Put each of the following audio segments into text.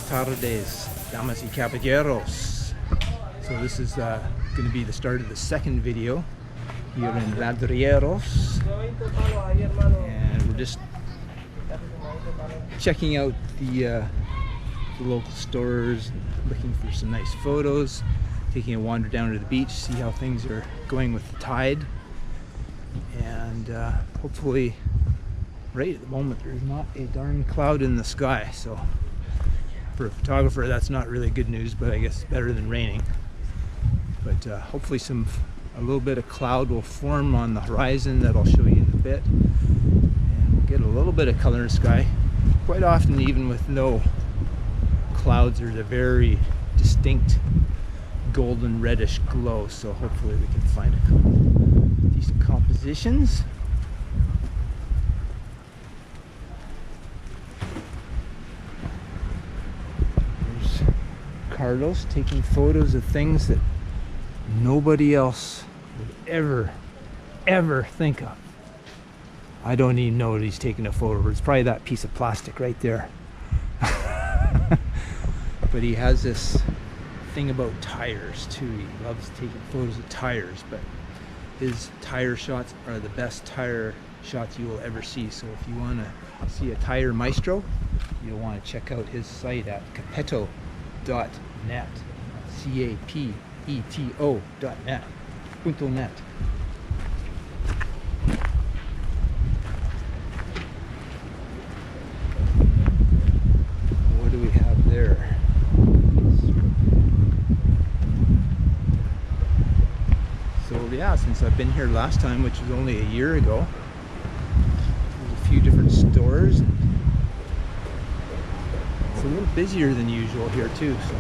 tardes, damas y caballeros. So this is going to be the start of the second video here in Ladrilleros, and we're just checking out the local stores, looking for some nice photos, taking a wander down to the beach, see how things are going with the tide, and hopefully right at the moment there's not a darn cloud in the sky, so for a photographer that's not really good news, but I guess it's better than raining. But hopefully a little bit of cloud will form on the horizon that I'll show you in a bit, and we'll get a little bit of color in the sky. Quite often, even with no clouds, there's a very distinct golden reddish glow, so hopefully we can find a couple decent compositions. There's Carlos taking photos of things that nobody else would ever think of. I don't even know what he's taking a photo of. It's probably that piece of plastic right there. But he has this thing about tires too. He loves taking photos of tires, but his tire shots are the best tire shots you will ever see. So if you want to see a tire maestro, you'll want to check out his site at capeto.net. CAPETO.net. .net. What do we have there? So yeah, since I've been here last time, which was only a year ago, there's a few different stores. It's a little busier than usual here too, so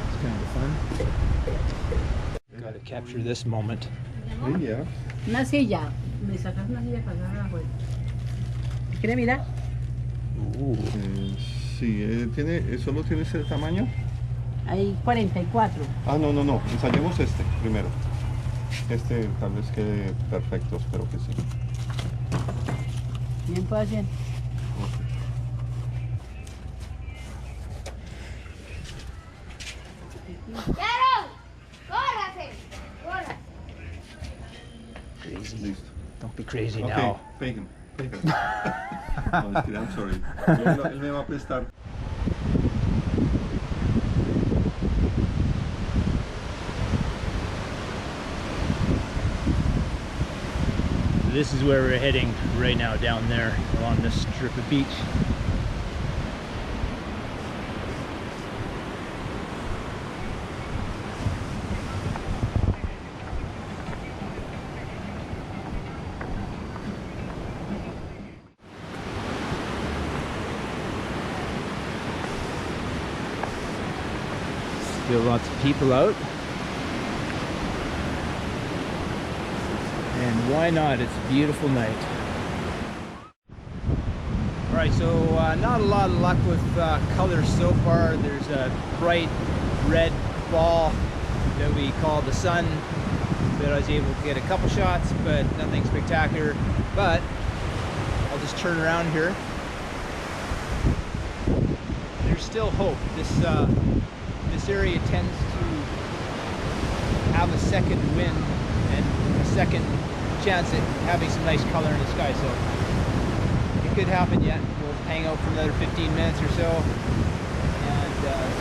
it's kind of fun. Got to capture this moment. Yeah. Una silla. Me sacas una silla para acá afuera. ¿Quiere mirar? Sí, ¿solo tiene ese tamaño? Hay 44. Ah, no. Ensayemos este primero. Este tal vez quede perfecto, espero que sí. Bien, puede hacer. Crazy. Don't be crazy Okay, now. pay him. No, I'm sorry. Él me va a prestar. This is where we're heading right now, down there along this strip of beach. Still lots of people out. And why not? It's a beautiful night. Alright, so not a lot of luck with colors so far. There's a bright red ball that we call the sun that I was able to get a couple shots, but nothing spectacular. But I'll just turn around here. There's still hope. This area tends to have a second wind and a second chance at having some nice color in the sky, so it could happen yet. We'll hang out for another 15 minutes or so and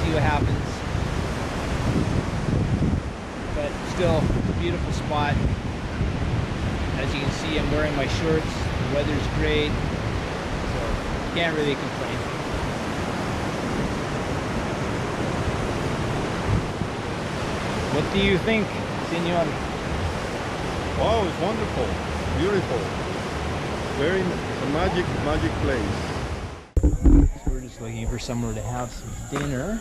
see what happens. But still, it's a beautiful spot. As you can see, I'm wearing my shorts. The weather's great, so can't really complain. What do you think, senor? Wow, it's wonderful, beautiful, very magic place. So we're just looking for somewhere to have some dinner.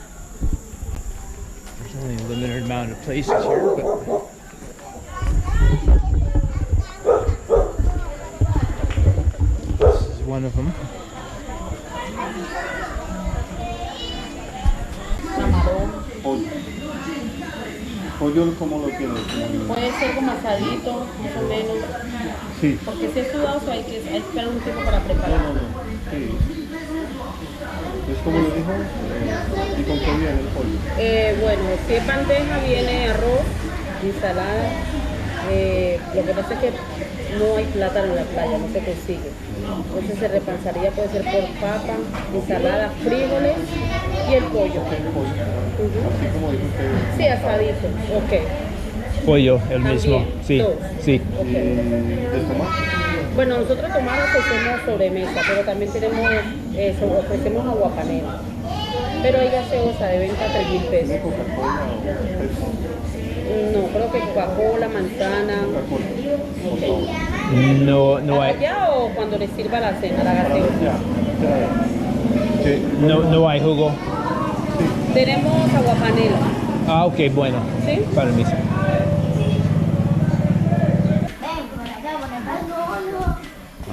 There's only a limited amount of places here, but this is one of them. ¿Pollo cómo lo tienes? Puede ser como asadito, más o menos. Sí. Porque si es sudado, hay que esperar un tiempo para preparar. No. Sí. Es como lo dijo, ¿y con qué viene el pollo? Bueno, si es bandeja viene arroz, ensalada. Lo que pasa es que no hay plátano en la playa, no se consigue. Entonces se reemplazaría, puede ser por papa, ensalada, frijoles y el pollo. Así como dijo usted. Sí, asadito. Ok. Pollo, el También, mismo. Sí, todo. sí. Ok. ¿El tomate? Bueno, nosotros tomamos ofrecemos sobremesa, pero también tenemos, ofrecemos aguapanela. Pero hay gaseosa de venta a 3.000 pesos. ¿Coca-Cola o Pepsi? No, creo que Coca-Cola, manzana. Coca-Cola. No hay. ¿Allá o cuando les sirva la cena, la gaseosa? Sí. No hay jugo. Tenemos aguapanela. Ah, ok, bueno. ¿Sí? Permiso.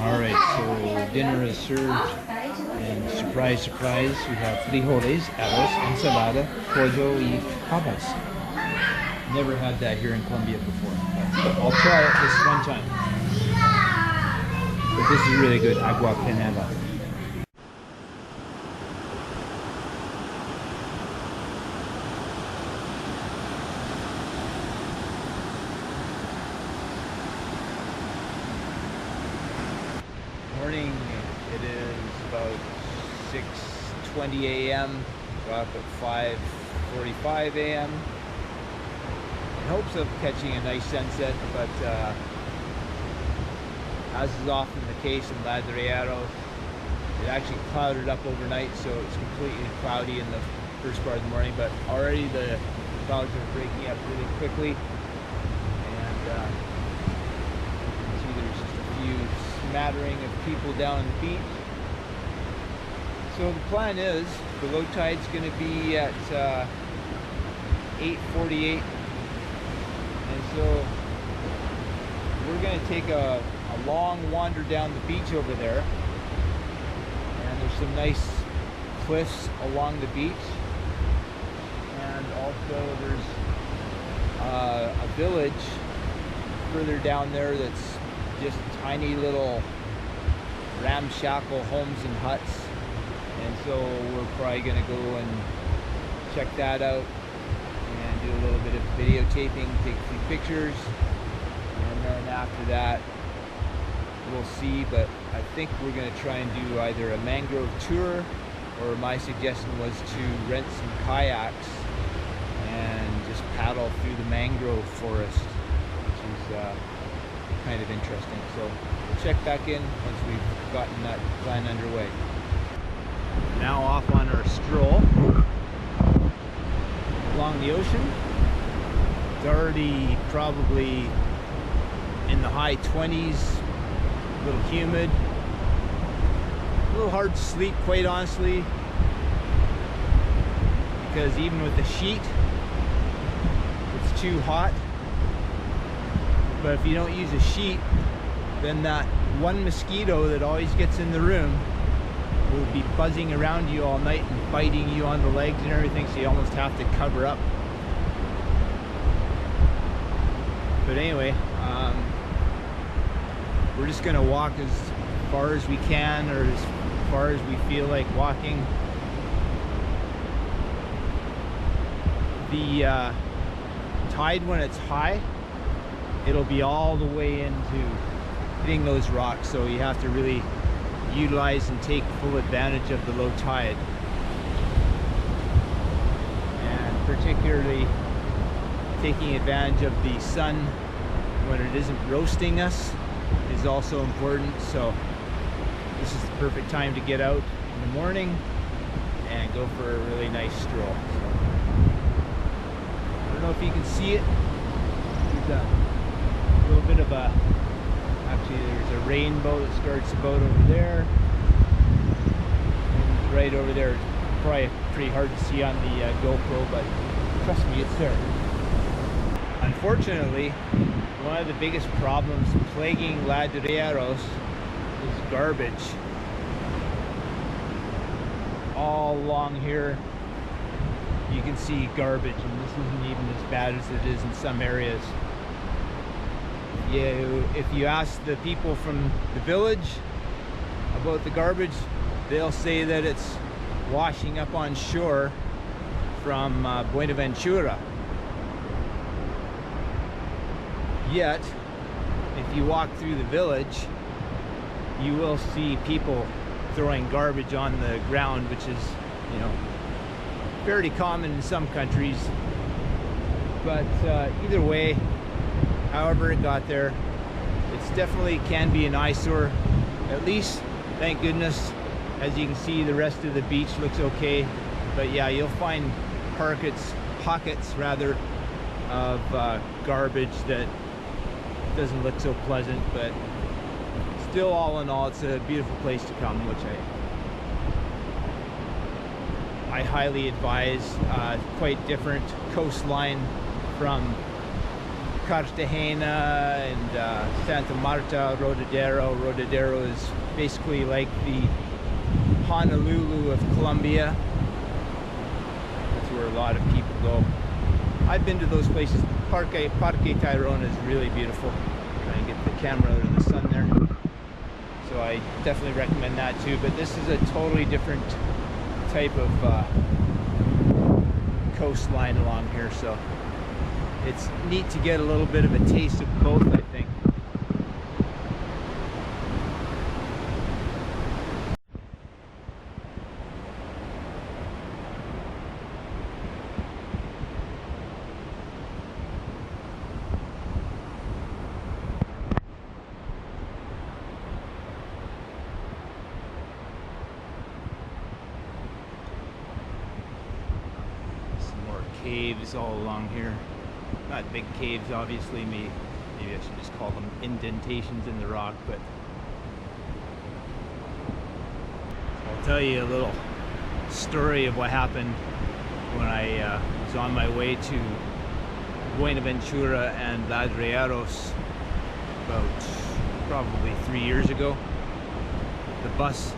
All right, so dinner is served, and surprise, surprise, we have frijoles, arroz, ensalada, pollo, y papas. Never had that here in Colombia before, but I'll try it this one time. But this is really good, agua panela. Morning, it is about 6:20 a.m. Got up at 5:45 a.m. in hopes of catching a nice sunset, but as is often the case in Ladrilleros, it actually clouded up overnight, so it's completely cloudy in the first part of the morning, but already the clouds are breaking up really quickly, and you can see there's just a few smattering of people down on the beach. So the plan is the low tide's going to be at 8:48, and so we're going to take a long wander down the beach over there, and there's some nice cliffs along the beach, and also there's a village further down there that's just tiny little ramshackle homes and huts, and so we're probably going to go and check that out and do a little bit of videotaping, take a few pictures, and then after that we'll see. But I think we're going to try and do either a mangrove tour, or my suggestion was to rent some kayaks and just paddle through the mangrove forest, which is kind of interesting. So we'll check back in once we've gotten that plan underway. Now off on our stroll along the ocean. It's already probably in the high 20s, a little humid, a little hard to sleep, quite honestly, because even with the sheet it's too hot. But if you don't use a sheet, then that one mosquito that always gets in the room will be buzzing around you all night and biting you on the legs and everything, so you almost have to cover up. But anyway, we're just gonna walk as far as we can, or as far as we feel like walking. The tide, when it's high, it'll be all the way into hitting those rocks, so you have to really utilize and take full advantage of the low tide, and particularly taking advantage of the sun when it isn't roasting us is also important. So this is the perfect time to get out in the morning and go for a really nice stroll. So, I don't know if you can see it. There's a little bit of a, actually there's a rainbow that starts about over there, and right over there. It's probably pretty hard to see on the GoPro, but trust me, it's there. Unfortunately, one of the biggest problems plaguing Ladrilleros is garbage. All along here you can see garbage, and this isn't even as bad as it is in some areas. If you ask the people from the village about the garbage, they'll say that it's washing up on shore from Buenaventura. Yet, if you walk through the village, you will see people throwing garbage on the ground, which is, you know, fairly common in some countries. But either way, however it got there, it's definitely can be an eyesore. At least, thank goodness, as you can see, the rest of the beach looks okay. But yeah, you'll find pockets rather of garbage that doesn't look so pleasant, but still, all in all, it's a beautiful place to come, which I highly advise. Quite different coastline from Cartagena and Santa Marta, Rodadero. Rodadero is basically like the Honolulu of Colombia. That's where a lot of people go. I've been to those places. Parque Tayrona is really beautiful. Try and get the camera out of the sun there. So I definitely recommend that too. But this is a totally different type of coastline along here. So it's neat to get a little bit of a taste of both, I think. Caves all along here. Not big caves, obviously. Maybe I should just call them indentations in the rock, but I'll tell you a little story of what happened when I was on my way to Buenaventura and Ladrilleros about probably 3 years ago. The bus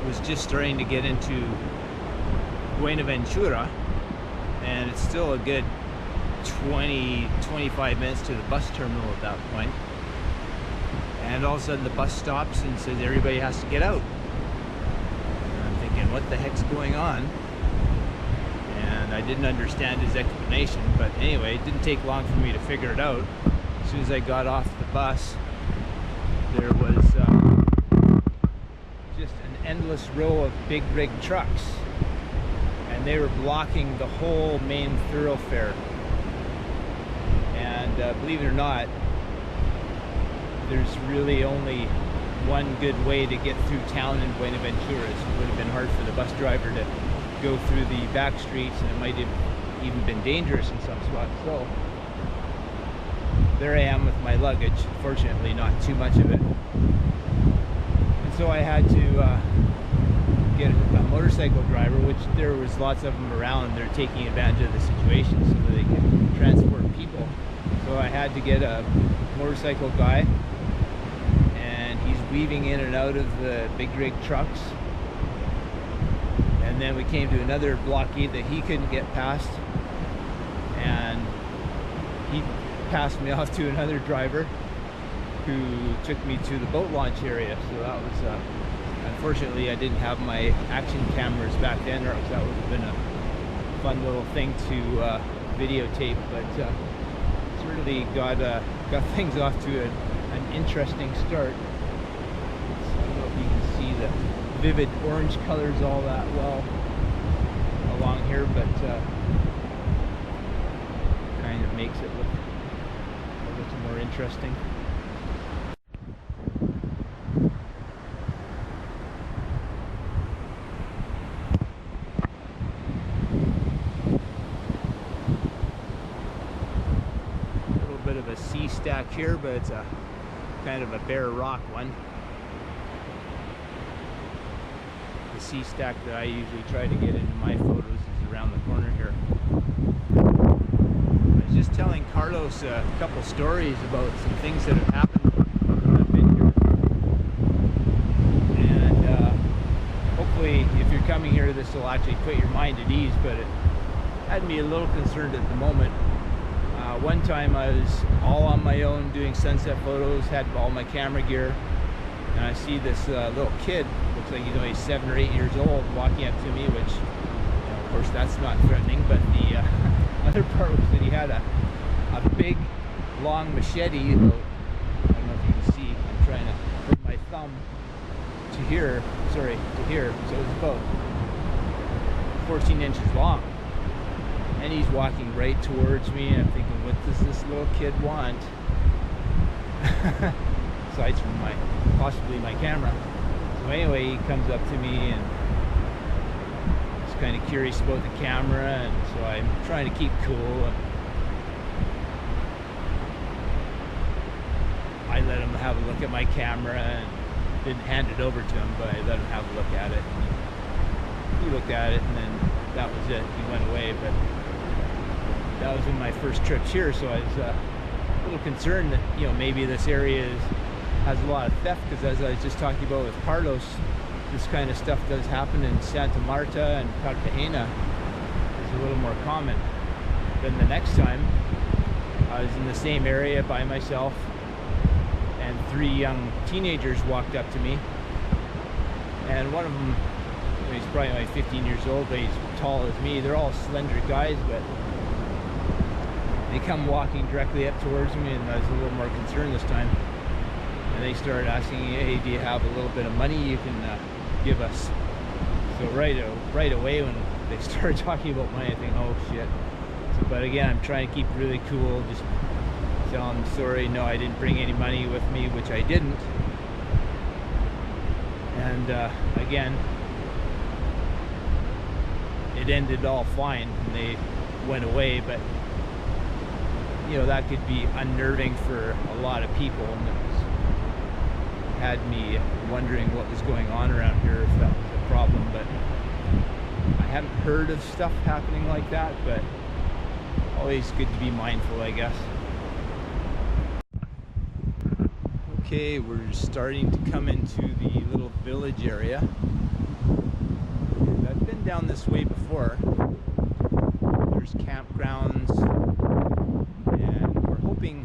was just starting to get into Buenaventura, and it's still a good 20-25 minutes to the bus terminal at that point. And all of a sudden the bus stops and says everybody has to get out. And I'm thinking, what the heck's going on? And I didn't understand his explanation, but anyway, it didn't take long for me to figure it out. As soon as I got off the bus, there was just an endless row of big rig trucks, and they were blocking the whole main thoroughfare. And believe it or not, there's really only one good way to get through town in Buenaventura. It would have been hard for the bus driver to go through the back streets, and it might have even been dangerous in some spots. So there I am with my luggage. Fortunately, not too much of it. And so I had to get a motorcycle driver, which there was lots of them around. They're taking advantage of the situation so that they can transport people. So I had to get a motorcycle guy, and he's weaving in and out of the big rig trucks. And then we came to another blockade that he couldn't get past, and he passed me off to another driver who took me to the boat launch area. So that was unfortunately I didn't have my action cameras back then, or else that would have been a fun little thing to videotape. But certainly got things off to an interesting start. So I don't know if you can see the vivid orange colors all that well along here, but kind of makes it look a little more interesting. A sea stack here, but it's a kind of a bare rock one. The sea stack that I usually try to get into my photos is around the corner here. I was just telling Carlos a couple stories about some things that have happened when I've been here. And hopefully if you're coming here, this will actually put your mind at ease, but it had me a little concerned at the moment. One time I was all on my own doing sunset photos, had all my camera gear, and I see this little kid, which looks like he's only 7 or 8 years old, walking up to me, which, you know, of course, that's not threatening. But the other part was that he had a big, long machete. I don't know if you can see. I'm trying to put my thumb to here. Sorry, to here. So it's about 14 inches long. And he's walking right towards me, and I'm thinking, what does this little kid want? Aside from possibly my camera. So anyway, he comes up to me and he's kind of curious about the camera, and so I'm trying to keep cool. And I let him have a look at my camera and didn't hand it over to him, but I let him have a look at it. And he looked at it, and then that was it. He went away. But that was in my first trips here, so I was a little concerned that, you know, maybe this area has a lot of theft, because as I was just talking about with Carlos, this kind of stuff does happen in Santa Marta and Cartagena. It's a little more common. Then the next time I was in the same area by myself, and 3 young teenagers walked up to me, and one of them, you know, he's probably only 15 years old, but he's tall as me. They're all slender guys, but they come walking directly up towards me, and I was a little more concerned this time. And they started asking, hey, do you have a little bit of money you can give us? So right away when they started talking about money, I think, oh shit. So, but again, I'm trying to keep really cool, just tell them, sorry, no, I didn't bring any money with me, which I didn't. And again, it ended all fine, and they went away, but you know, that could be unnerving for a lot of people, and it had me wondering what was going on around here, if that was a problem. But I haven't heard of stuff happening like that, but always good to be mindful, I guess. Okay, we're starting to come into the little village area. And I've been down this way before. There's campgrounds, and we're hoping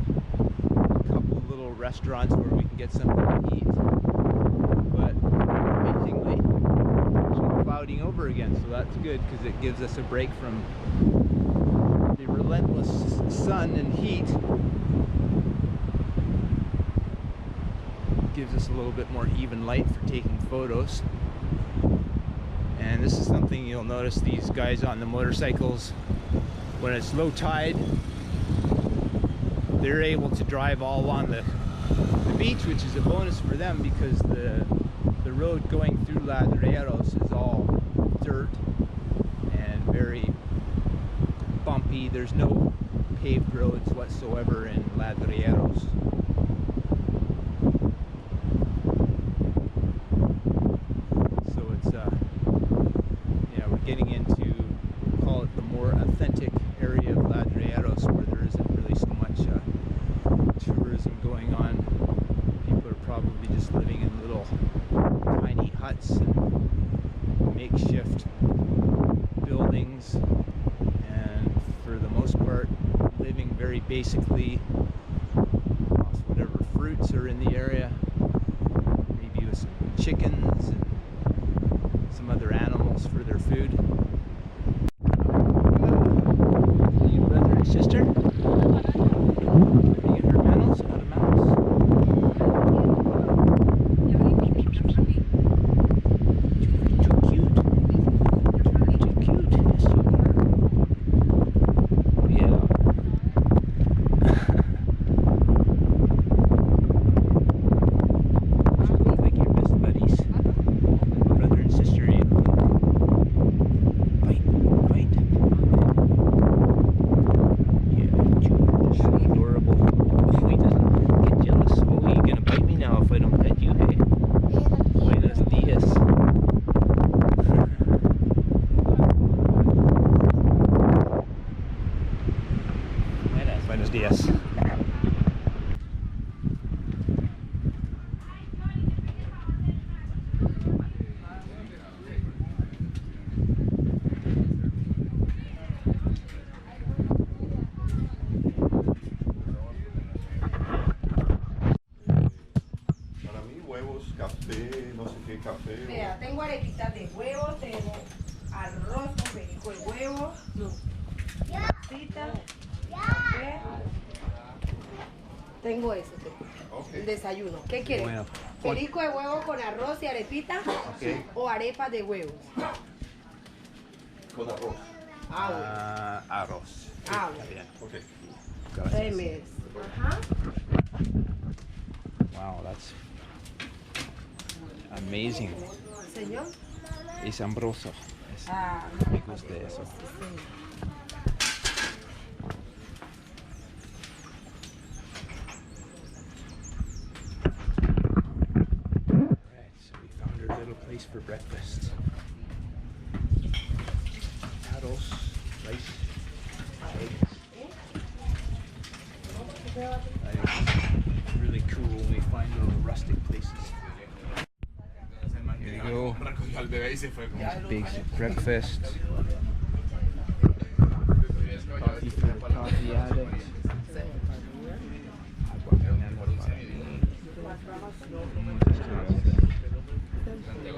a couple of little restaurants where we can get something to eat. But amazingly, it's been clouding over again, so that's good, because it gives us a break from the relentless sun and heat. It gives us a little bit more even light for taking photos. And this is something you'll notice, these guys on the motorcycles, when it's low tide, they're able to drive all along the beach, which is a bonus for them, because the road going through Ladrilleros is all dirt and very bumpy. There's no paved roads whatsoever in Ladrilleros. So it's yeah, we're getting into, we'll call it the more authentic area of Ladrilleros, where there isn't really so much tourism going on. People are probably just living in little tiny huts and makeshift buildings, and for the most part living very basically off whatever fruits are in the area, maybe with some chickens and some other animals for their food. Are you brother and sister? Are you her manos? Out of manos? Too cute. Too cute. Yes, you are. Yeah. So you look like you're best buddies. Brother and sister, you. Bite. Yeah, you're just adorable. Oh, he doesn't get jealous. Oh, you're gonna bite me now if I don't pet you, hey? Buenos dias. Buenos dias. Para mí, huevos, café, no sé qué. ¿Qué café? Vea, tengo arepitas de huevo, tengo arroz con perico de huevo, cita, café. Tengo eso, el desayuno. ¿Qué quiere? Bueno. ¿Perico de huevo con arroz y arepita? Ok. ¿O arepas de huevos? Con arroz. Arroz. Ah, Está bien. Ok. Gracias. Remes. Ajá. Wow, that's amazing. Señor. Y sabroso. Ah, Me gusta eso. Alright, so we found our little place for breakfast. Paddles, rice, eggs. I think it's really cool when we find little rustic places. Here you go. Big breakfast. Coffee for the coffee addict.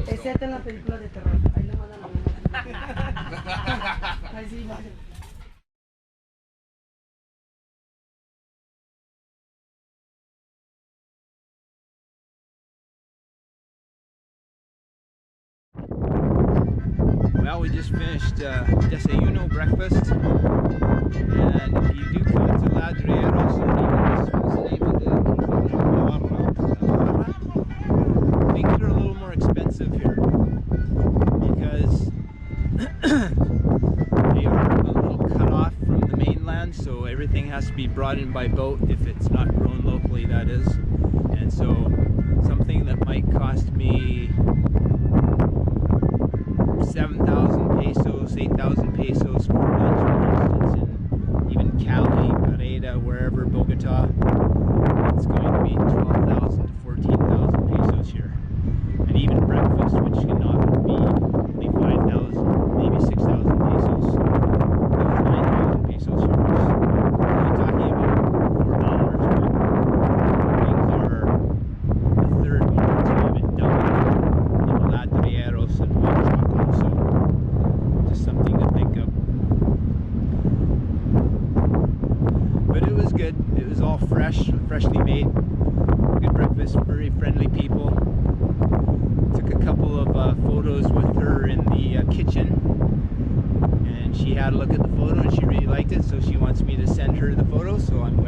excepto en las películas de terror. Ahí lo mandan a ver. Ahí sí, vale. Well, we just finished desayuno breakfast, and if you do come to Ladrilleros, what's the name of the Barra? Things are a little more expensive here because they are a little cut off from the mainland, so everything has to be brought in by boat if it's not grown locally, that is. And so something that might cost me 7,000 pesos, 8,000 pesos for lunch, for instance, in even Cali, Barra, wherever, Bogota, it's going to be 12,000 to 14,000 pesos here. And even breakfast, which can often be only 5,000, maybe 6,000 pesos, is 9,000 pesos here. We're only talking about $4, but things are a third more to even double in Ladrilleros and Oaxaca, so just something to think of. But it was good. It was all fresh, freshly made. Good breakfast, very friendly people. Took a couple of photos with her in the kitchen, and she had a look at the photo and she really liked it, so she wants me to send her the photo, so I'm going